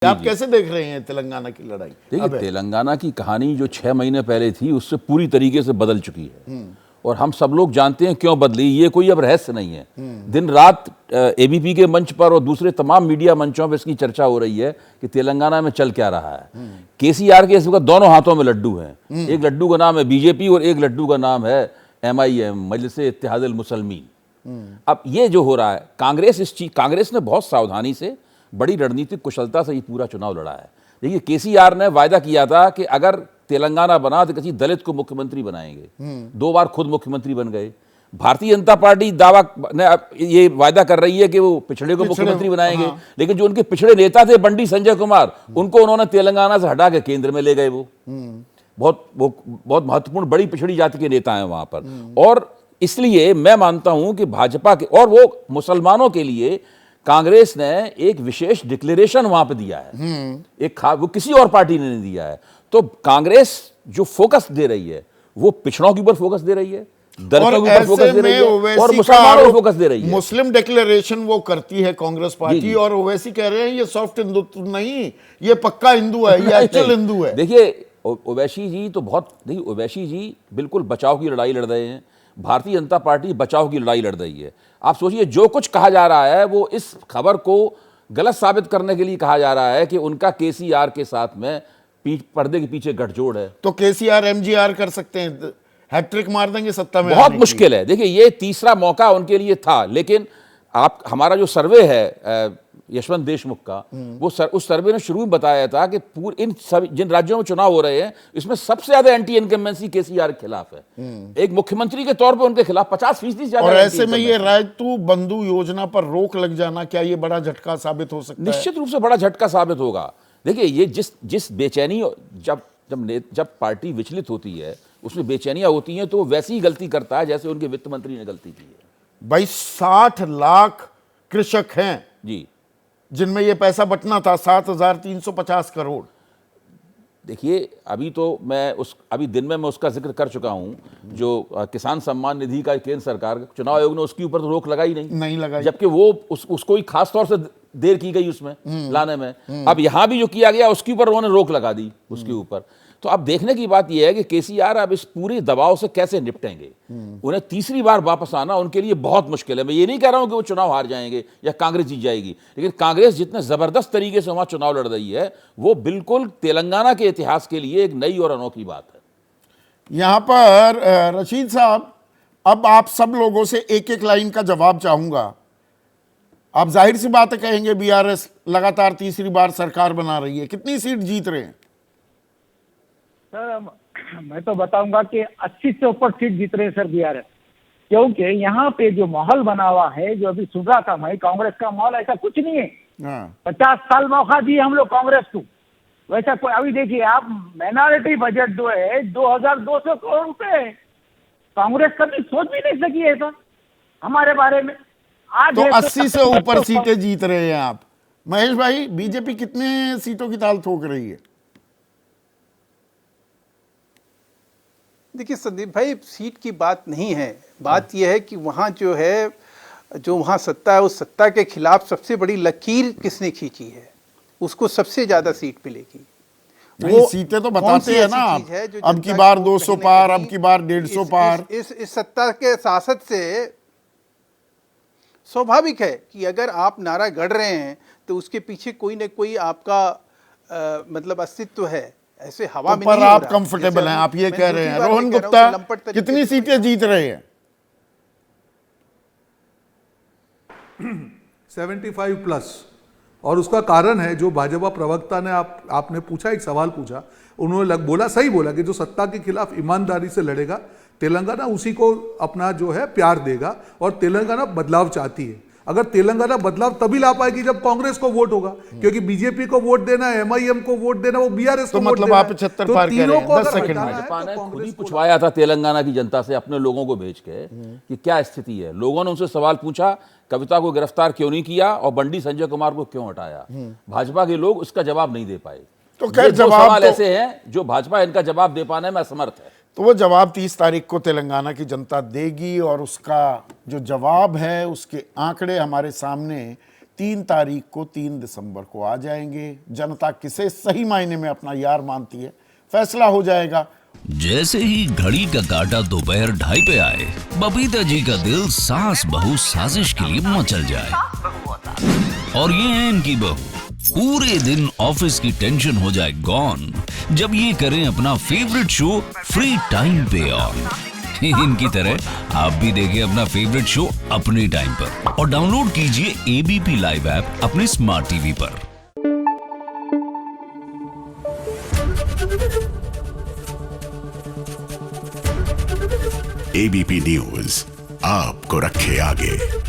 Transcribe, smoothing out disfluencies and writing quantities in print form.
आप कैसे देख रहे हैं तेलंगाना की लड़ाई? देखिए, तेलंगाना की कहानी जो 6 महीने पहले थी उससे पूरी तरीके से बदल चुकी है और हम सब लोग जानते हैं क्यों बदली। ये कोई अब रहस्य नहीं है। दिन रात एबीपी के मंच पर और दूसरे तमाम मीडिया मंचों पर इसकी चर्चा हो रही है कि तेलंगाना में चल क्या रहा है। केसीआर के इस वक्त दोनों हाथों में लड्डू हैं। एक लड्डू का नाम है बीजेपी और एक लड्डू का नाम है MIM, मजलिस इत्तेहादुल मुसलमीन। अब ये जो हो रहा है, कांग्रेस ने बहुत सावधानी से, बड़ी रणनीतिक कुशलता से ये पूरा चुनाव लड़ा है। देखिए, केसीआर ने वायदा किया था कि अगर तेलंगाना बना तो किसी दलित को मुख्यमंत्री बनाएंगे। 2 बार खुद मुख्यमंत्री बन गए। भारतीय जनता पार्टी दावा ने ये वायदा कर रही है कि वो पिछड़े को मुख्यमंत्री बनाएंगे। लेकिन जो उनके पिछड़े नेता थे बंडी संजय कुमार, उनको उन्होंने तेलंगाना से हटा के केंद्र में ले गए। वो बहुत महत्वपूर्ण बड़ी पिछड़ी जाति के नेता हैं वहां पर। और इसलिए मैं मानता हूं कि भाजपा के और वो मुसलमानों के लिए कांग्रेस ने एक विशेष डिक्लेरेशन वहां पे दिया है। वो किसी और पार्टी ने नहीं दिया है। तो कांग्रेस जो फोकस दे रही है वो पिछड़ों के ऊपर फोकस दे रही है, दलितों के ऊपर फोकस दे रही है और मुसलमानों पर फोकस दे रही है। मुस्लिम डिक्लेरेशन वो करती है कांग्रेस पार्टी, और ओवैसी कह रहे हैं ये सॉफ्ट हिंदुत्व नहीं, ये पक्का हिंदू है, ये एक्चुअल हिंदू है। देखिए, ओवैसी जी तो ओवैसी जी बिल्कुल बचाव की लड़ाई लड़ रहे हैं। भारतीय जनता पार्टी बचाव की लड़ाई लड़ रही है। आप सोचिए, जो कुछ कहा जा रहा है वो इस खबर को गलत साबित करने के लिए कहा जा रहा है कि उनका केसीआर के साथ में पर्दे के पीछे गठजोड़ है। तो केसीआर MGR कर सकते हैं, हैट्रिक मार देंगे सत्ता में? बहुत मुश्किल है। देखिए, ये तीसरा मौका उनके लिए था। लेकिन हमारा जो सर्वे है यशवंत देशमुख का, उस सर्वे ने शुरू में बताया था कि इन सब जिन राज्यों में चुनाव हो रहे हैं इसमें सबसे ज्यादा एंटी इनकम्बेंसी केसीआर के खिलाफ है। एक मुख्यमंत्री के तौर पे उनके खिलाफ 50% ज्यादा। और ऐसे में ये रायतू बंधु योजना पर रोक लग जाना, क्या ये बड़ा झटका साबित हो सकता है? निश्चित रूप से बड़ा झटका साबित होगा। देखिए, ये जिस बेचैनी जब पार्टी विचलित होती है उसमें बेचैनियां होती हैं, तो वो वैसी ही गलती करता है जैसे उनके वित्त मंत्री ने गलती की है। भाई 60 लाख कृषक हैं जी, जिनमें ये पैसा बटना था, 7,350 करोड़। देखिए, अभी दिन में मैं उसका जिक्र कर चुका हूं। जो किसान सम्मान निधि का केंद्र सरकार चुनाव आयोग ने उसके ऊपर तो रोक लगाई नहीं लगाई, जबकि वो उसको ही खास तौर से देर की गई उसमें लाने में। अब यहां भी जो किया गया उसके ऊपर उन्होंने रोक लगा दी उसके ऊपर। तो अब देखने की बात यह है कि केसीआर अब इस पूरे दबाव से कैसे निपटेंगे। उन्हें तीसरी बार वापस आना उनके लिए बहुत मुश्किल है। मैं ये नहीं कह रहा हूं कि वो चुनाव हार जाएंगे या कांग्रेस जीत जाएगी, लेकिन कांग्रेस जितने जबरदस्त तरीके से वहां चुनाव लड़ रही है वो बिल्कुल तेलंगाना के इतिहास के लिए एक नई और अनोखी बात है। यहां पर रशीद साहब, अब आप सब लोगों से एक एक लाइन का जवाब चाहूंगा। आप जाहिर सी बात है कहेंगे BRS लगातार तीसरी बार सरकार बना रही है, कितनी सीट जीत रहे हैं? सर, मैं तो बताऊंगा कि 80 से ऊपर सीट जीत रहे हैं सर BRS, क्योंकि यहाँ पे जो माहौल बना हुआ है, जो अभी सुन रहा था मैं, कांग्रेस का माहौल ऐसा कुछ नहीं है। 50 साल मौका दिए हम लोग कांग्रेस को, वैसा कोई अभी देखिए आप, माइनॉरिटी बजट जो है 2200 करोड़ रुपए है। कांग्रेस कभी सोच भी नहीं सकी है सर हमारे बारे में। आज तो 80 से ऊपर सीटें जीत रहे हैं आप। महेश भाई, बीजेपी कितने सीटों की ताल ठोक रही है? देखिए संदीप भाई, सीट की बात नहीं है। बात यह है कि वहाँ जो है, जो वहाँ सत्ता है, उस सत्ता के खिलाफ सबसे बड़ी लकीर किसने खींची है, उसको सबसे ज्यादा सीट मिलेगी। वो सीटें तो बताते हैं ना आप, अब की बार 200 पार, अब की बार 150 पार। इस सत्ता के शासक से स्वाभाविक है कि अगर आप नारा गढ़ रहे हैं तो उसके पीछे कोई न कोई आपका मतलब अस्तित्व है। ऐसे हवा में पर आप कंफर्टेबल हैं, आप ये कह रहे हैं। रोहन गुप्ता, कितनी सीटें जीत रहे हैं? 75 प्लस। और उसका कारण है, जो भाजपा प्रवक्ता ने आपने पूछा, एक सवाल पूछा, उन्होंने सही बोला कि जो सत्ता के खिलाफ ईमानदारी से लड़ेगा तेलंगाना उसी को अपना जो है प्यार देगा। और तेलंगाना बदलाव चाहती है। अगर तेलंगाना बदलाव तभी ला पाएगी जब कांग्रेस को वोट होगा, क्योंकि बीजेपी को वोट देना है, MIM को वोट देना, वो BRS को मतलब आप 75 पार कह रहे हैं। 10 सेकंड में भाजपा ने खुद ही पूछवाया था तेलंगाना की जनता से अपने लोगों को भेज के कि क्या स्थिति है। लोगों ने उनसे सवाल पूछा, कविता को गिरफ्तार क्यों नहीं किया और बंडी संजय कुमार को क्यों हटाया। भाजपा के लोग उसका जवाब नहीं दे पाए। तो खैर सवाल ऐसे हैं जो भाजपा इनका जवाब दे पाने में असमर्थ है। तो वो जवाब 30 तारीख को तेलंगाना की जनता देगी, और उसका जो जवाब है उसके आंकड़े हमारे सामने 3 तारीख को 3 दिसंबर को आ जाएंगे। जनता किसे सही मायने में अपना यार मानती है, फैसला हो जाएगा। जैसे ही घड़ी का काटा दोपहर 2:30 पे आए, बबीता जी का दिल सास बहू साजिश के लिए मचल जाए। और ये है इनकी बहू, पूरे दिन ऑफिस की टेंशन हो जाए गॉन जब ये करें अपना फेवरेट शो फ्री टाइम पे ऑन। इनकी तरह आप भी देखें अपना फेवरेट शो अपने टाइम पर और डाउनलोड कीजिए एबीपी लाइव ऐप अपने स्मार्ट टीवी पर। एबीपी न्यूज आपको रखे आगे।